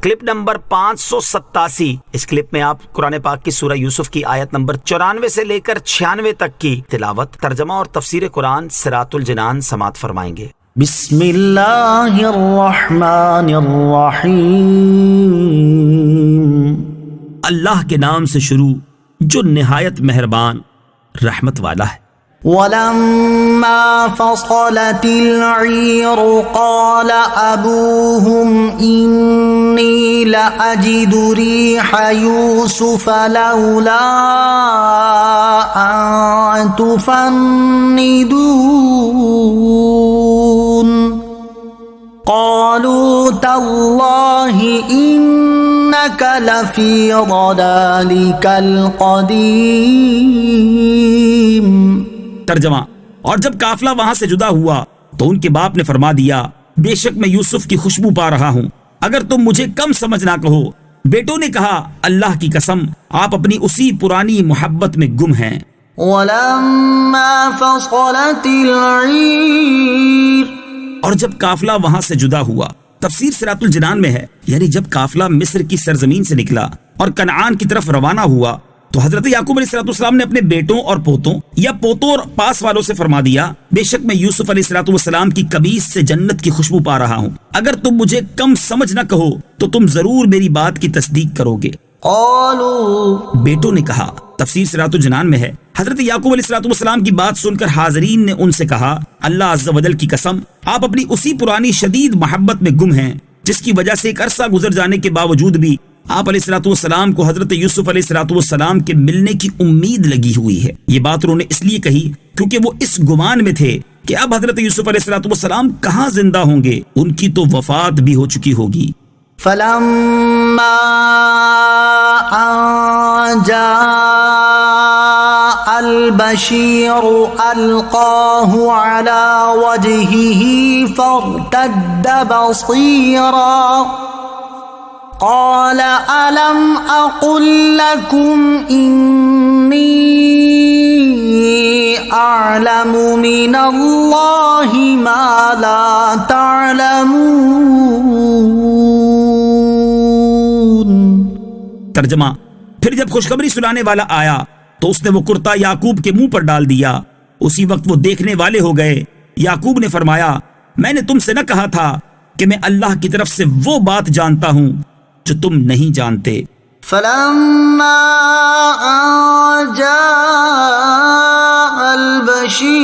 Clip number 587۔ اس clip میں آپ قرآن پاک کی سورہ یوسف کی آیت نمبر 94 سے لے کر 96 تک کی تلاوت، ترجمہ اور تفسیر قرآن صراط الجنان سماعت فرمائیں گے۔ بسم اللہ الرحمن الرحیم۔ اللہ کے نام سے شروع جو نہایت مہربان رحمت والا ہے۔ وَلَمَّا فَصَلَتِ الْعِيرُ قَالَ أَبُوهُمْ إِنِّي لَأَجِدُ رِيحَ يُوسُفَ لَوْلَا أَن تُفَنِّدُونِ قَالُوا تَاللَّهِ إِنَّكَ لَفِي ضَلَالِكَ الْقَدِيمِ۔ ترجمہ: اور جب قافلہ وہاں سے جدا ہوا تو ان کے باپ نے فرما دیا، بے شک میں یوسف کی خوشبو پا رہا ہوں، اگر تم مجھے کم سمجھ نہ کہو۔ بیٹوں نے کہا، اللہ کی قسم آپ اپنی اسی پرانی محبت میں گم ہیں۔ وَلَمَّا فَصَلَتِ الْعِيرُ، اور جب قافلہ وہاں سے جدا ہوا، تفسیر صراط الجنان میں ہے، یعنی جب قافلہ مصر کی سرزمین سے نکلا اور کنعان کی طرف روانہ ہوا تو حضرت یعقوب علیہ السلام نے اپنے بیٹوں اور پوتوں یا پوتوں اور پاس والوں سے فرما دیا، بے شک میں یوسف علیہ السلام کی قمیص سے جنت کی خوشبو پا رہا ہوں، اگر تم مجھے کم سمجھ نہ کہو تو تم ضرور میری بات کی تصدیق کرو گے۔ قالوا، بیٹوں نے کہا، تفسیر صراط الجنان میں ہے، حضرت یعقوب علیہ السلام کی بات سن کر حاضرین نے ان سے کہا، اللہ عز و جل کی قسم آپ اپنی اسی پرانی شدید محبت میں گم ہیں جس کی وجہ سے ایک عرصہ گزر جانے کے باوجود بھی آپ علیہ السلام کو حضرت یوسف علیہ السلام کے ملنے کی امید لگی ہوئی ہے۔ یہ بات انہوں نے اس لیے کہی کیونکہ وہ اس گمان میں تھے کہ اب حضرت یوسف علیہ السلام کہاں زندہ ہوں گے، ان کی تو وفات بھی ہو چکی ہوگی۔ فَلَمَّا أَن جَاءَ الْبَشِيرُ أَلْقَاهُ عَلَى وَجْهِهِ فَارْتَدَّ بَصِيرًا قال ألم أقل لكم إني أعلم من الله ما لا تعلمون۔ ترجمہ: پھر جب خوشخبری سنانے والا آیا تو اس نے وہ کرتا یعقوب کے منہ پر ڈال دیا، اسی وقت وہ دیکھنے والے ہو گئے۔ یعقوب نے فرمایا، میں نے تم سے نہ کہا تھا کہ میں اللہ کی طرف سے وہ بات جانتا ہوں جو تم نہیں جانتے۔ فَلَمَّا أَن جَاءَ الْبَشِيرُ،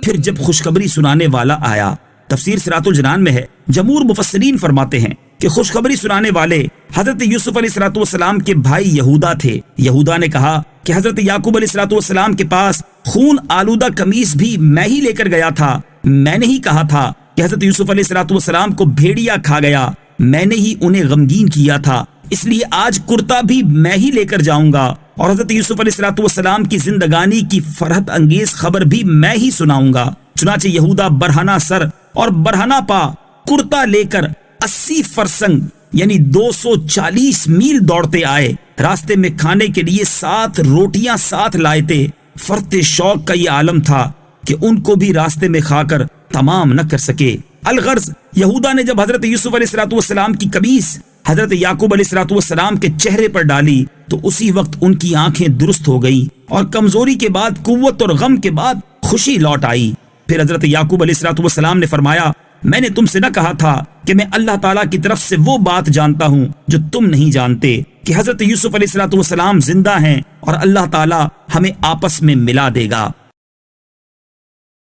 پھر جب خوشخبری سنانے والا آیا، تفسیر صراط الجنان میں ہے، جمہور مفسرین فرماتے ہیں کہ خوشخبری سنانے والے حضرت یوسف علیہ السلام کے بھائی یہودا تھے۔ یہودا نے کہا کہ حضرت یعقوب علیہ السلام کے پاس خون آلودہ قمیص بھی میں ہی لے کر گیا تھا، میں نے ہی کہا تھا کہ حضرت یوسف علیہ السلام کو بھیڑیا کھا گیا، میں نے ہی انہیں غمگین کیا تھا، اس لیے آج کرتا بھی میں ہی لے کر جاؤں گا اور حضرت یوسف علیہ السلام کی زندگانی کی فرحت انگیز خبر بھی میں ہی سناؤں گا۔ چنانچہ یہودا برہنہ سر اور برہنہ پا کرتا لے کر 80 فرسنگ یعنی 240 میل دوڑتے آئے۔ راستے میں کھانے کے لیے 7 روٹیاں ساتھ لائے تھے۔ فرط شوق کا یہ عالم تھا کہ ان کو بھی راستے میں کھا کر تمام نہ کر سکے۔ الغرض یہودا نے جب حضرت یوسف علیہ السلام کی قمیص حضرت یعقوب علیہ السلام کے چہرے پر ڈالی تو اسی وقت ان کی آنکھیں درست ہو گئیں اور کمزوری کے بعد قوت اور غم کے بعد خوشی لوٹ آئی۔ پھر حضرت یعقوب علیہ السلام نے فرمایا، میں نے تم سے نہ کہا تھا کہ میں اللہ تعالیٰ کی طرف سے وہ بات جانتا ہوں جو تم نہیں جانتے، کہ حضرت یوسف علیہ السلام زندہ ہیں اور اللہ تعالیٰ ہمیں آپس میں ملا دے گا۔